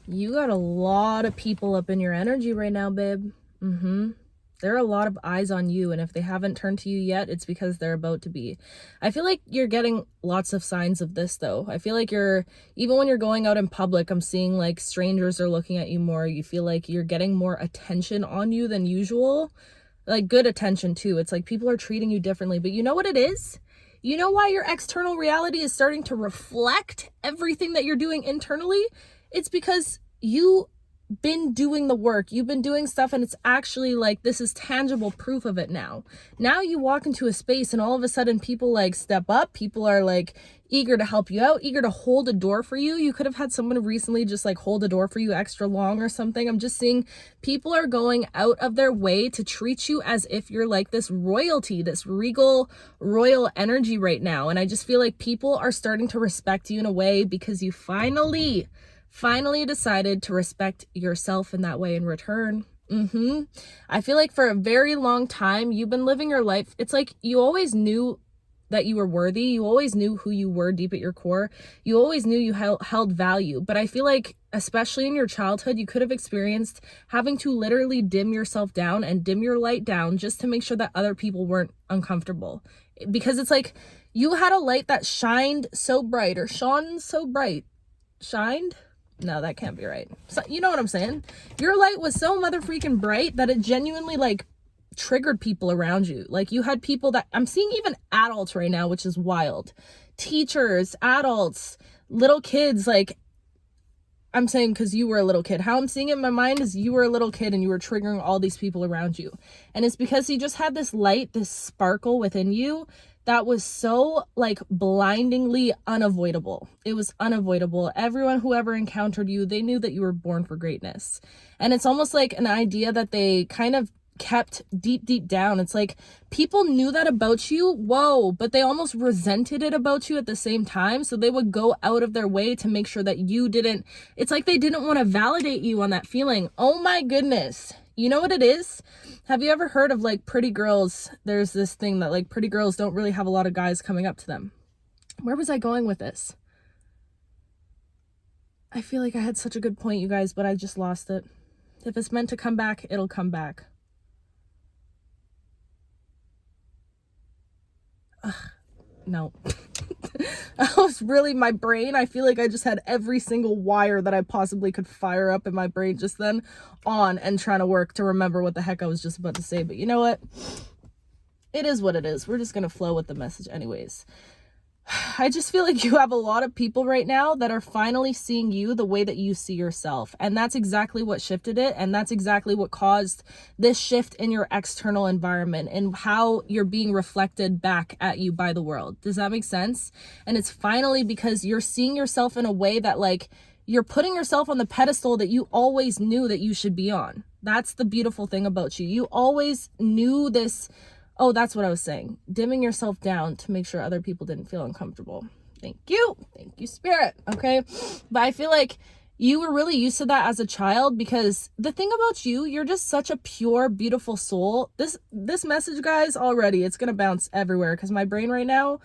You got a lot of people up in your energy right now, babe. There are a lot of eyes on you, and if they haven't turned to you yet, it's because they're about to be. I feel like you're getting lots of signs of this, though. I feel like even when you're going out in public, I'm seeing like strangers are looking at you more. You feel like you're getting more attention on you than usual. Like good attention, too. It's like people are treating you differently. But you know what it is? You know why your external reality is starting to reflect everything that you're doing internally? It's because you been doing the work, you've been doing stuff, and it's actually like this is tangible proof of it now. Now you walk into a space and all of a sudden people like step up, people are like eager to help you out, eager to hold a door for you. You could have had someone recently just like hold a door for you extra long or something. I'm just seeing people are going out of their way to treat you as if you're like this royalty, this regal royal energy right now. And I just feel like people are starting to respect you in a way because you finally decided to respect yourself in that way in return. I feel like for a very long time, you've been living your life. It's like you always knew that you were worthy. You always knew who you were deep at your core. You always knew you held value. But I feel like, especially in your childhood, you could have experienced having to literally dim yourself down and dim your light down just to make sure that other people weren't uncomfortable. Because it's like you had a light that shined so bright or shone so bright. Shined? No, that can't be right. So, you know what I'm saying? Your light was so mother freaking bright that it genuinely like triggered people around you. Like you had people that I'm seeing, even adults right now, which is wild. Teachers, adults, little kids. Like I'm saying, because you were a little kid. How I'm seeing it in my mind is you were a little kid and you were triggering all these people around you. And it's because you just had this light, this sparkle within you that was so like blindingly unavoidable. It was unavoidable. Everyone who ever encountered you, they knew that you were born for greatness. And it's almost like an idea that they kind of kept deep down. It's like people knew that about you, whoa, but they almost resented it about you at the same time. So they would go out of their way to make sure that you didn't, it's like they didn't want to validate you on that feeling. Oh my goodness. You know what it is? Have you ever heard of like pretty girls? There's this thing that like pretty girls don't really have a lot of guys coming up to them. Where was I going with this? I feel like I had such a good point, you guys, but I just lost it. If it's meant to come back, it'll come back. No. I was really, my brain, I feel like I just had every single wire that I possibly could fire up in my brain just then on and trying to work to remember what the heck I was just about to say. But you know what? It is what it is. We're just going to flow with the message anyways. I just feel like you have a lot of people right now that are finally seeing you the way that you see yourself. And that's exactly what shifted it. And that's exactly what caused this shift in your external environment and how you're being reflected back at you by the world. Does that make sense? And it's finally because you're seeing yourself in a way that like you're putting yourself on the pedestal that you always knew that you should be on. That's the beautiful thing about you. You always knew this. Oh, that's what I was saying. Dimming yourself down to make sure other people didn't feel uncomfortable. Thank you. Thank you, Spirit. Okay. But I feel like you were really used to that as a child because the thing about you, you're just such a pure, beautiful soul. This message, guys, already, it's going to bounce everywhere because my brain right now,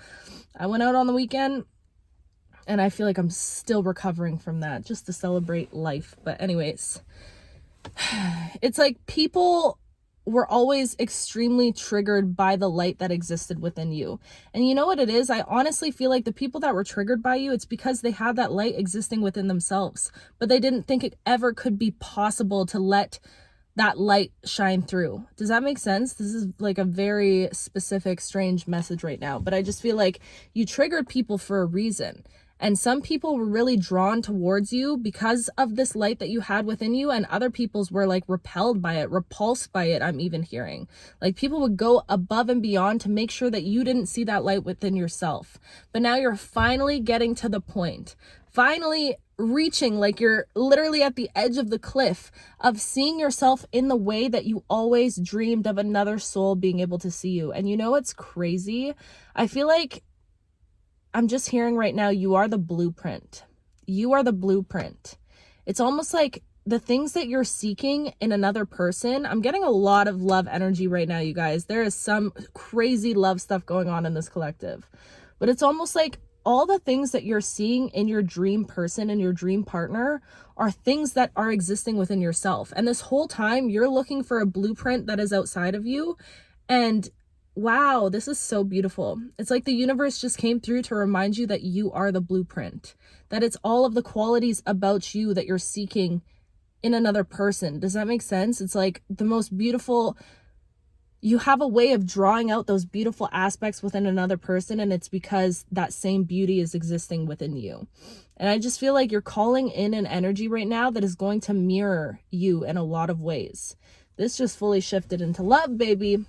I went out on the weekend and I feel like I'm still recovering from that just to celebrate life. But anyways, it's like people were always extremely triggered by the light that existed within you. And you know what it is? I honestly feel like the people that were triggered by you, it's because they had that light existing within themselves, but they didn't think it ever could be possible to let that light shine through. Does that make sense? This is like a very specific, strange message right now, but I just feel like you triggered people for a reason. And some people were really drawn towards you because of this light that you had within you, and other people's were like repelled by it, repulsed by it. I'm even hearing like people would go above and beyond to make sure that you didn't see that light within yourself. But now you're finally getting to the point, finally reaching, like you're literally at the edge of the cliff of seeing yourself in the way that you always dreamed of another soul being able to see you. And you know what's crazy? I feel like I'm just hearing right now, you are the blueprint. You are the blueprint. It's almost like the things that you're seeking in another person. I'm getting a lot of love energy right now, you guys. There is some crazy love stuff going on in this collective. But it's almost like all the things that you're seeing in your dream person and your dream partner are things that are existing within yourself. And this whole time you're looking for a blueprint that is outside of you. And wow, this is so beautiful. It's like the universe just came through to remind you that you are the blueprint, that it's all of the qualities about you that you're seeking in another person. Does that make sense? It's like the most beautiful, you have a way of drawing out those beautiful aspects within another person, and it's because that same beauty is existing within you. And I just feel like you're calling in an energy right now that is going to mirror you in a lot of ways. This just fully shifted into love, baby.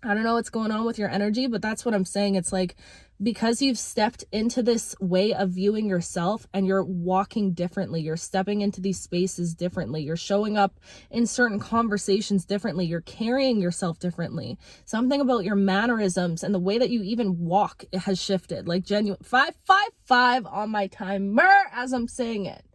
I don't know what's going on with your energy, but that's what I'm saying. It's like, because you've stepped into this way of viewing yourself and you're walking differently, you're stepping into these spaces differently, you're showing up in certain conversations differently, you're carrying yourself differently. Something about your mannerisms and the way that you even walk has shifted. Like genuine 555 on my timer as I'm saying it.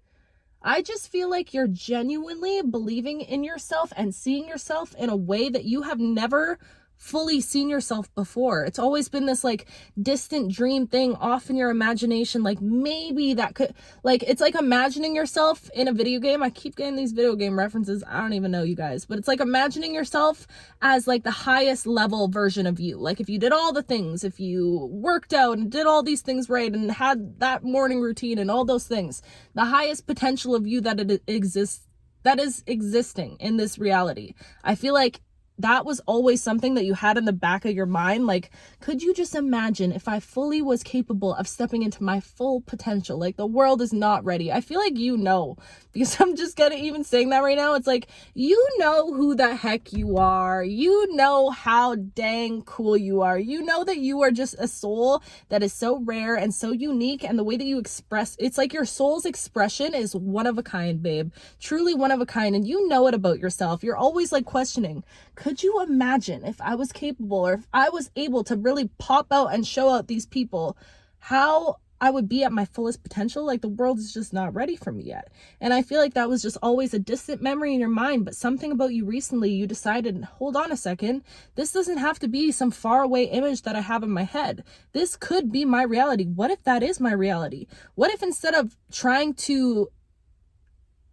I just feel like you're genuinely believing in yourself and seeing yourself in a way that you have never fully seen yourself before. It's always been this like distant dream thing off in your imagination, like maybe that could, like, it's like imagining yourself in a video game. I keep getting these video game references, I don't even know, you guys, but it's like imagining yourself as like the highest level version of you. Like if you did all the things, if you worked out and did all these things right and had that morning routine and all those things, the highest potential of you that it exists, that is existing in this reality. I feel like that was always something that you had in the back of your mind. Like, could you just imagine if I fully was capable of stepping into my full potential? Like, the world is not ready. I feel like you know, because I'm just gonna even saying that right now. It's like, you know who the heck you are. You know how dang cool you are. You know that you are just a soul that is so rare and so unique. And the way that you express, it's like your soul's expression is one of a kind, babe. Truly one of a kind. And you know it about yourself. You're always like questioning, could you imagine if I was capable or if I was able to really pop out and show out these people, how I would be at my fullest potential? Like, the world is just not ready for me yet. And I feel like that was just always a distant memory in your mind, but something about you recently, you decided, hold on a second, this doesn't have to be some faraway image that I have in my head. This could be my reality. What if that is my reality? What if instead of trying to,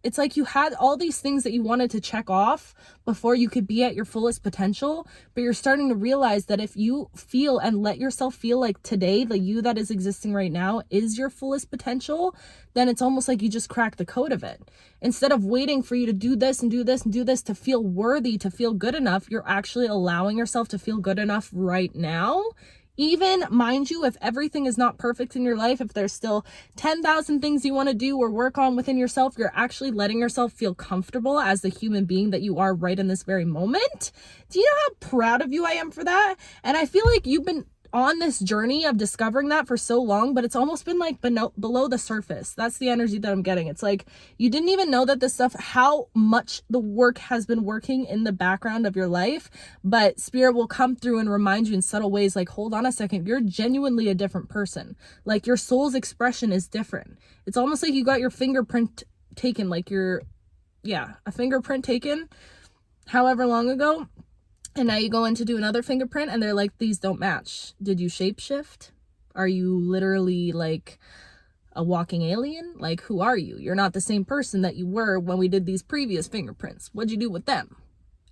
it's like you had all these things that you wanted to check off before you could be at your fullest potential, but you're starting to realize that if you feel and let yourself feel like today, the you that is existing right now is your fullest potential, then it's almost like you just cracked the code of it. Instead of waiting for you to do this and do this and do this to feel worthy, to feel good enough, you're actually allowing yourself to feel good enough right now. Even, mind you, if everything is not perfect in your life, if there's still 10,000 things you want to do or work on within yourself, you're actually letting yourself feel comfortable as the human being that you are right in this very moment. Do you know how proud of you I am for that? And I feel like you've been on this journey of discovering that for so long, but it's almost been like below the surface. That's the energy that I'm getting. It's like you didn't even know that this stuff, how much the work has been working in the background of your life, but spirit will come through and remind you in subtle ways, like, hold on a second, you're genuinely a different person. Like, your soul's expression is different. It's almost like you got your fingerprint taken, like a fingerprint taken however long ago. And now you go in to do another fingerprint and they're like, these don't match. Did you shapeshift? Are you literally like a walking alien? Like, who are you? You're not the same person that you were when we did these previous fingerprints. What'd you do with them?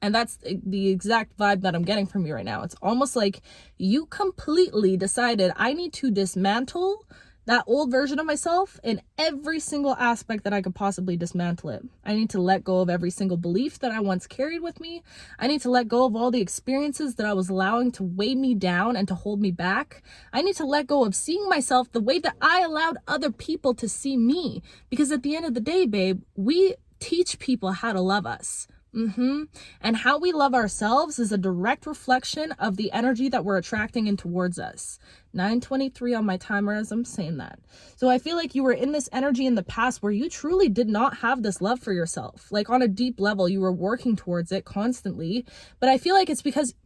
And that's the exact vibe that I'm getting from you right now. It's almost like you completely decided, I need to dismantle that old version of myself in every single aspect that I could possibly dismantle it. I need to let go of every single belief that I once carried with me. I need to let go of all the experiences that I was allowing to weigh me down and to hold me back. I need to let go of seeing myself the way that I allowed other people to see me. Because at the end of the day, babe, we teach people how to love us. And how we love ourselves is a direct reflection of the energy that we're attracting in towards us. 9:23 on my timer as I'm saying that. So I feel like you were in this energy in the past where you truly did not have this love for yourself. Like, on a deep level, you were working towards it constantly. But I feel like it's because,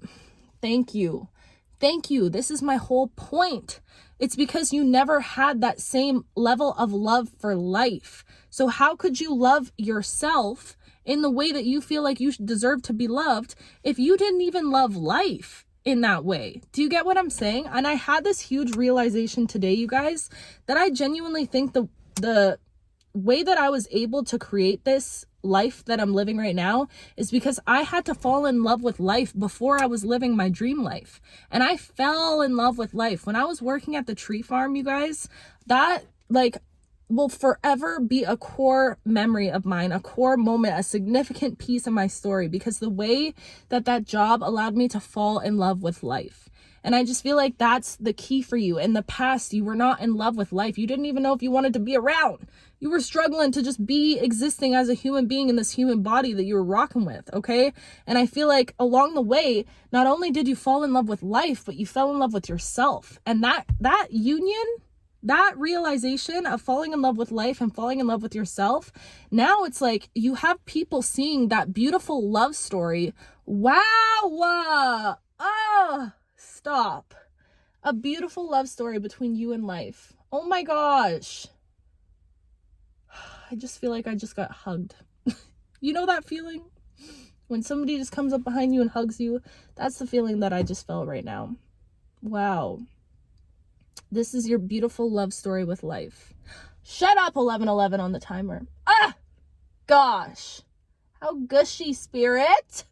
thank you. This is my whole point. It's because you never had that same level of love for life. So how could you love yourself in the way that you feel like you deserve to be loved if you didn't even love life? in that way. Do you get what I'm saying? And I had this huge realization today, you guys, that I genuinely think the way that I was able to create this life that I'm living right now is because I had to fall in love with life before I was living my dream life. And I fell in love with life when I was working at the tree farm, you guys. That like will forever be a core memory of mine, a core moment, a significant piece of my story, because the way that that job allowed me to fall in love with life. And I just feel like that's the key for you. In the past, you were not in love with life. You didn't even know if you wanted to be around. You were struggling to just be existing as a human being in this human body that you were rocking with, okay? And I feel like along the way, not only did you fall in love with life, but you fell in love with yourself. And that union, that realization of falling in love with life and falling in love with yourself, now it's like you have people seeing that beautiful love story. Wow. Stop. A beautiful love story between you and life. Oh my gosh. I just feel like I just got hugged. You know that feeling? When somebody just comes up behind you and hugs you? That's the feeling that I just felt right now. Wow. This is your beautiful love story with life. Shut up, 11:11 on the timer. Gosh. How gushy, spirit.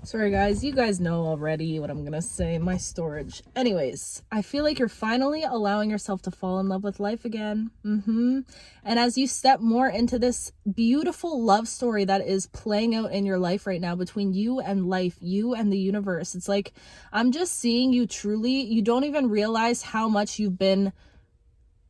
Sorry, guys. You guys know already what I'm gonna say. My storage. Anyways, I feel like you're finally allowing yourself to fall in love with life again. And as you step more into this beautiful love story that is playing out in your life right now between you and life, you and the universe, it's like I'm just seeing you truly. You don't even realize how much you've been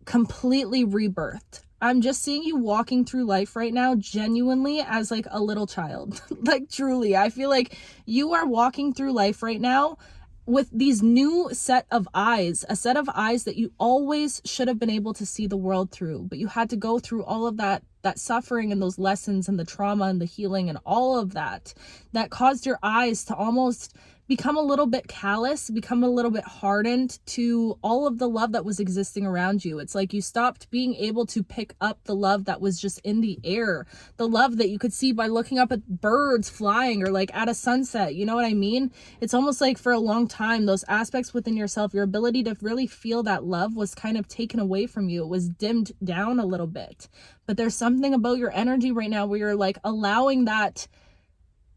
completely rebirthed. I'm just seeing you walking through life right now genuinely as like a little child. Like truly, I feel like you are walking through life right now with these new set of eyes, a set of eyes that you always should have been able to see the world through, but you had to go through all of that suffering and those lessons and the trauma and the healing and all of that caused your eyes to almost become a little bit callous, become a little bit hardened to all of the love that was existing around you. It's like you stopped being able to pick up the love that was just in the air, the love that you could see by looking up at birds flying or like at a sunset. You know what I mean? It's almost like for a long time, those aspects within yourself, your ability to really feel that love was kind of taken away from you. It was dimmed down a little bit. But there's something about your energy right now where you're like allowing that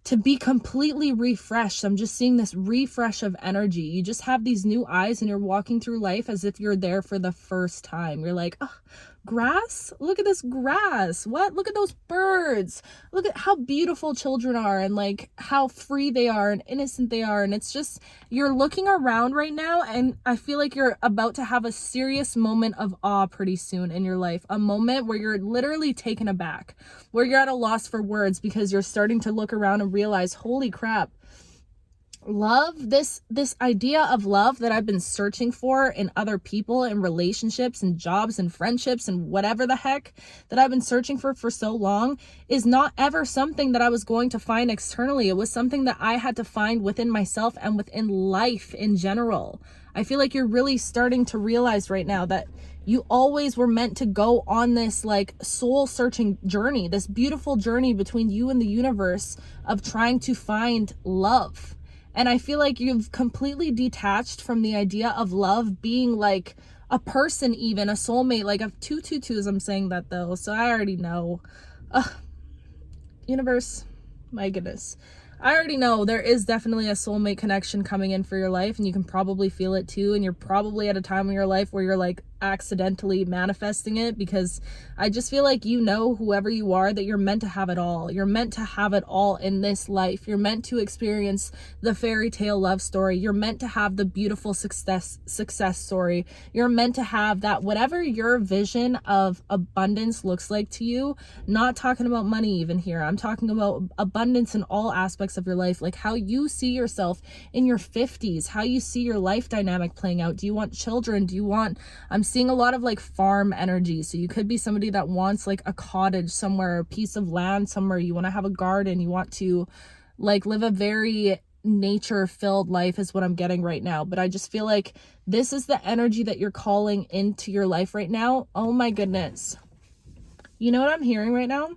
to be completely refreshed. I'm just seeing this refresh of energy. You just have these new eyes and you're walking through life as if you're there for the first time. You're like, oh, grass? Look at this grass. What? Look at those birds. Look at how beautiful children are and like how free they are and innocent they are. And it's just, you're looking around right now and I feel like you're about to have a serious moment of awe pretty soon in your life. A moment where you're literally taken aback, where you're at a loss for words because you're starting to look around and realize, holy crap, love, this idea of love that I've been searching for in other people and relationships and jobs and friendships and whatever the heck that I've been searching for so long is not ever something that I was going to find externally. It was something that I had to find within myself and within life in general. I feel like you're really starting to realize right now that you always were meant to go on this like soul searching journey, this beautiful journey between you and the universe of trying to find love. And I feel like you've completely detached from the idea of love being like a person, even a soulmate, like of 222s. I'm saying that though, so I already know. Universe, my goodness. I already know there is definitely a soulmate connection coming in for your life, and you can probably feel it too. And you're probably at a time in your life where you're like accidentally manifesting it, because I just feel like you know, whoever you are, that you're meant to have it all. You're meant to have it all in this life. You're meant to experience the fairy tale love story. You're meant to have the beautiful success story. You're meant to have that, whatever your vision of abundance looks like to you. Not talking about money even here. I'm talking about abundance in all aspects of your life, like how you see yourself in your 50s, how you see your life dynamic playing out. Do you want children? Do you want, I'm seeing a lot of like farm energy. So you could be somebody that wants like a cottage somewhere, a piece of land somewhere. You want to have a garden. You want to like live a very nature filled life is what I'm getting right now. But I just feel like this is the energy that you're calling into your life right now. Oh my goodness. You know what I'm hearing right now?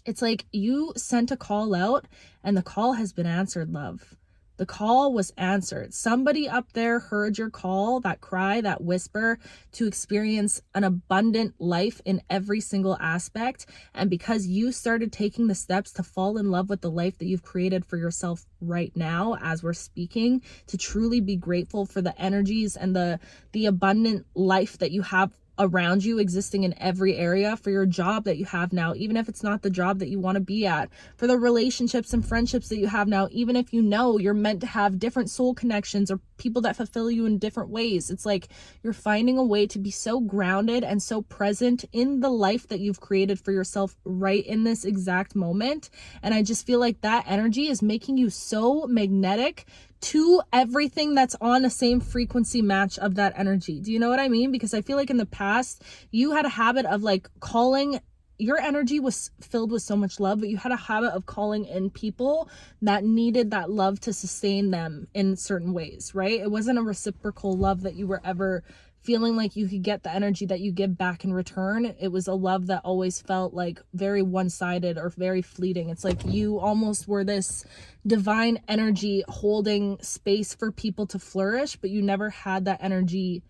It's like you sent a call out and the call has been answered, love. The call was answered. Somebody up there heard your call, that cry, that whisper, to experience an abundant life in every single aspect. And because you started taking the steps to fall in love with the life that you've created for yourself right now, as we're speaking, to truly be grateful for the energies and the abundant life that you have around you, existing in every area, for your job that you have now, even if it's not the job that you want to be at, for the relationships and friendships that you have now, even if you know you're meant to have different soul connections or people that fulfill you in different ways. It's like you're finding a way to be so grounded and so present in the life that you've created for yourself right in this exact moment. And I just feel like that energy is making you so magnetic to everything that's on the same frequency match of that energy. Do you know what I mean? Because I feel like in the past, you had a habit of like calling, your energy was filled with so much love, but you had a habit of calling in people that needed that love to sustain them in certain ways, right? It wasn't a reciprocal love that you were ever feeling like you could get the energy that you give back in return. It was a love that always felt like very one-sided or very fleeting. It's like you almost were this divine energy holding space for people to flourish, but you never had that energy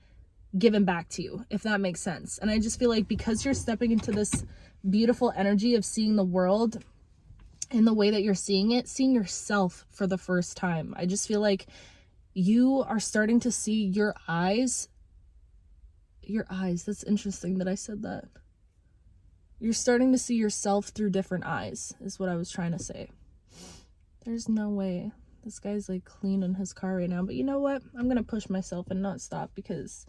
given back to you, if that makes sense. And I just feel like because you're stepping into this beautiful energy of seeing the world in the way that you're seeing it, seeing yourself for the first time, I just feel like you are starting to see your eyes, that's interesting that I said that. You're starting to see yourself through different eyes, is what I was trying to say. There's no way. This guy's like cleaning his car right now, but you know what? I'm gonna push myself and not stop, because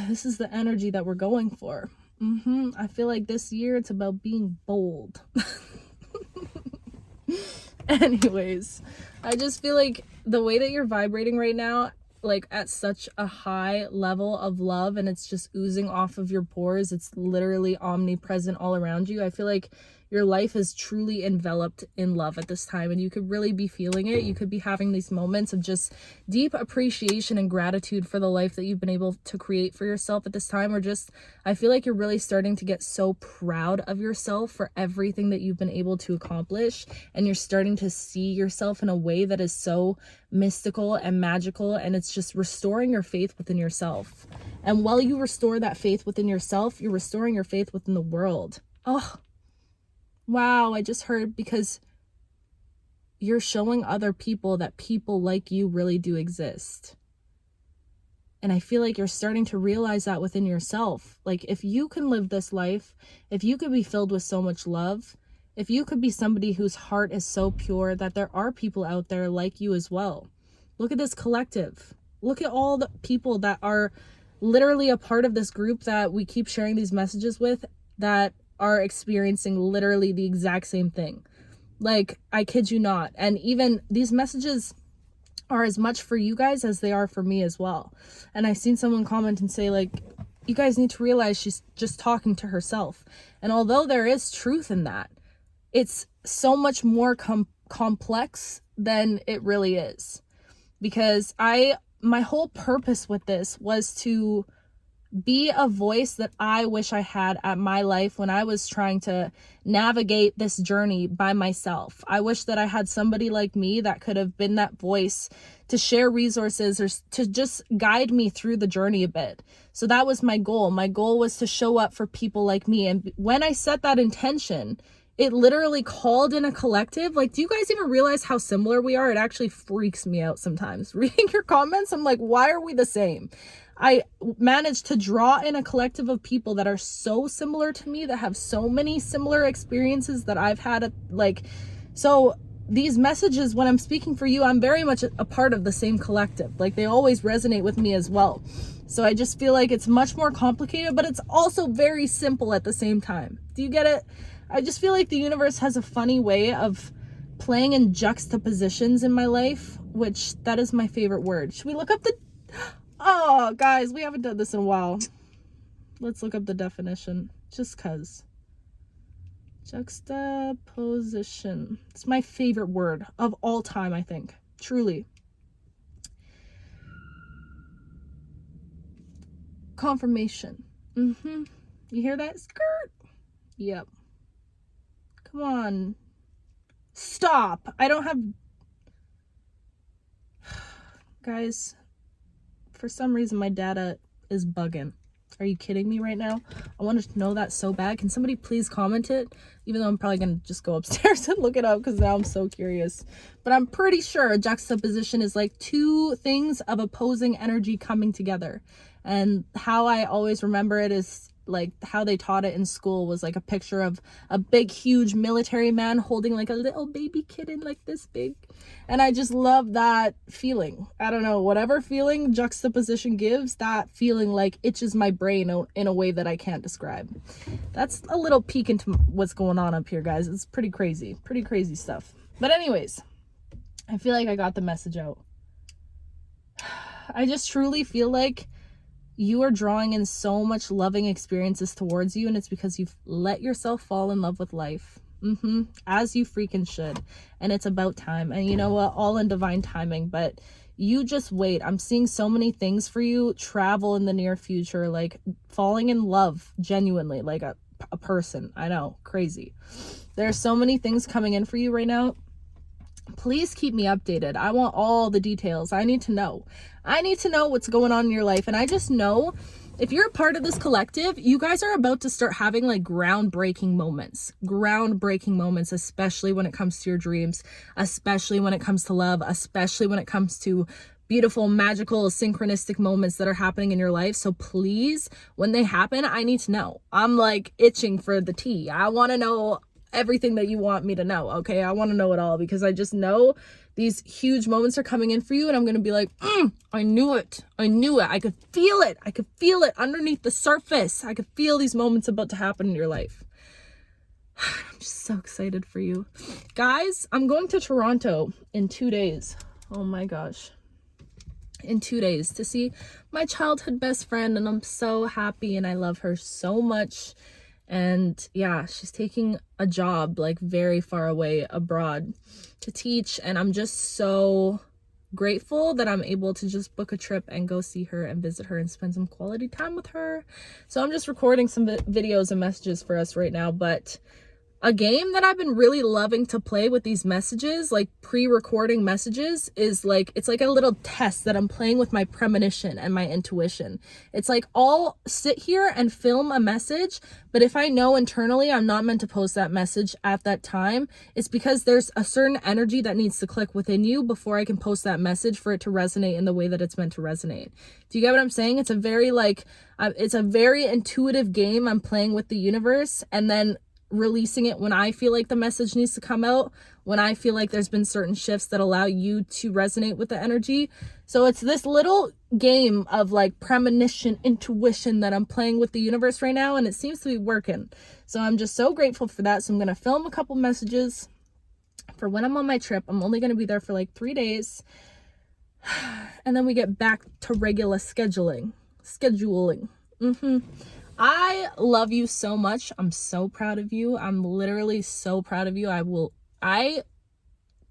this is the energy that we're going for. I feel like this year it's about being bold. Anyways, I just feel like the way that you're vibrating right now, like at such a high level of love, and it's just oozing off of your pores, it's literally omnipresent all around you. I feel like your life is truly enveloped in love at this time, and you could really be feeling it. You could be having these moments of just deep appreciation and gratitude for the life that you've been able to create for yourself at this time, or just, I feel like you're really starting to get so proud of yourself for everything that you've been able to accomplish, and you're starting to see yourself in a way that is so mystical and magical, and it's just restoring your faith within yourself. And while you restore that faith within yourself, you're restoring your faith within the world. Oh, wow, I just heard, because you're showing other people that people like you really do exist. And I feel like you're starting to realize that within yourself. Like, if you can live this life, if you could be filled with so much love, if you could be somebody whose heart is so pure, that there are people out there like you as well. Look at this collective. Look at all the people that are literally a part of this group that we keep sharing these messages with, that are experiencing literally the exact same thing. Like, I kid you not. And even these messages are as much for you guys as they are for me as well. And I've seen someone comment and say, like, you guys need to realize she's just talking to herself. And although there is truth in that, it's so much more complex than it really is. Because my whole purpose with this was to be a voice that I wish I had at my life when I was trying to navigate this journey by myself. I wish that I had somebody like me that could have been that voice to share resources or to just guide me through the journey a bit. So that was my goal. My goal was to show up for people like me. And when I set that intention, it literally called in a collective. Like, do you guys even realize how similar we are? It actually freaks me out sometimes. Reading your comments, I'm like, why are we the same? I managed to draw in a collective of people that are so similar to me, that have so many similar experiences that I've had. So these messages, when I'm speaking for you, I'm very much a part of the same collective. Like, they always resonate with me as well. So I just feel like it's much more complicated, but it's also very simple at the same time. Do you get it? I just feel like the universe has a funny way of playing in juxtapositions in my life, which that is my favorite word. Should we look up the... Oh, guys, we haven't done this in a while. Let's look up the definition, just cause. Juxtaposition. It's my favorite word of all time, I think. Truly. Confirmation. You hear that? Skirt. Yep. Come on. Stop. I don't have... Guys, for some reason my data is bugging. Are you kidding me right now? I want to know that so bad. Can somebody please comment it? Even though I'm probably going to just go upstairs and look it up because now I'm so curious. But I'm pretty sure a juxtaposition is like two things of opposing energy coming together. And how I always remember it is like how they taught it in school was like a picture of a big, huge military man holding like a little baby kitten like this big. And I just love that feeling. I don't know, whatever feeling juxtaposition gives, that feeling like itches my brain in a way that I can't describe. That's a little peek into what's going on up here, guys. It's pretty crazy stuff. But anyways, I feel like I got the message out. I just truly feel like you are drawing in so much loving experiences towards you, and it's because you've let yourself fall in love with life. As you freaking should. And it's about time. And you know what? All in divine timing. But you just wait. I'm seeing so many things for you. Travel in the near future. Like falling in love genuinely. Like a person. I know. Crazy. There are so many things coming in for you right now. Please keep me updated. I want all the details. I need to know. I need to know what's going on in your life. And I just know if you're a part of this collective, you guys are about to start having like groundbreaking moments, especially when it comes to your dreams, especially when it comes to love, especially when it comes to beautiful, magical, synchronistic moments that are happening in your life. So please, when they happen, I need to know. I'm like itching for the tea. I want to know everything that you want me to know. Okay. I want to know it all because I just know these huge moments are coming in for you. And I'm going to be like, I knew it. I could feel it. I could feel it underneath the surface. I could feel these moments about to happen in your life. I'm just so excited for you guys. I'm going to Toronto in 2 days. Oh my gosh. In 2 days to see my childhood best friend. And I'm so happy and I love her so much. And yeah, she's taking a job like very far away abroad to teach. And I'm just so grateful that I'm able to just book a trip and go see her and visit her and spend some quality time with her. So I'm just recording some videos and messages for us right now. But a game that I've been really loving to play with these messages, like pre-recording messages, is like, it's like a little test that I'm playing with my premonition and my intuition. It's like I'll sit here and film a message, but if I know internally I'm not meant to post that message at that time, it's because there's a certain energy that needs to click within you before I can post that message for it to resonate in the way that it's meant to resonate. Do you get what I'm saying? It's a very it's a very intuitive game I'm playing with the universe, and then releasing it when I feel like the message needs to come out, when I feel like there's been certain shifts that allow you to resonate with the energy. So it's this little game of like premonition, intuition that I'm playing with the universe right now, and it seems to be working. So I'm just so grateful for that. So I'm going to film a couple messages for when I'm on my trip. I'm only going to be there for like 3 days. And then we get back to regular scheduling. I love you so much. I'm so proud of you. I'm literally so proud of you. I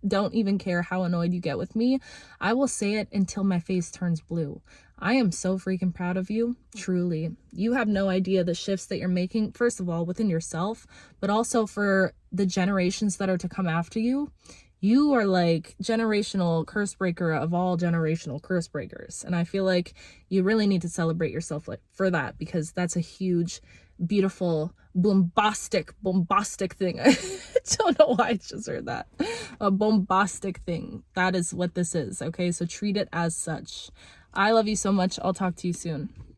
don't even care how annoyed you get with me. I will say it until my face turns blue. I am so freaking proud of you. Truly. You have no idea the shifts that you're making, first of all, within yourself, but also for the generations that are to come after you. You are like generational curse breaker of all generational curse breakers. And I feel like you really need to celebrate yourself for that, because that's a huge, beautiful, bombastic thing. I don't know why I just heard that. A bombastic thing. That is what this is. Okay. So treat it as such. I love you so much. I'll talk to you soon.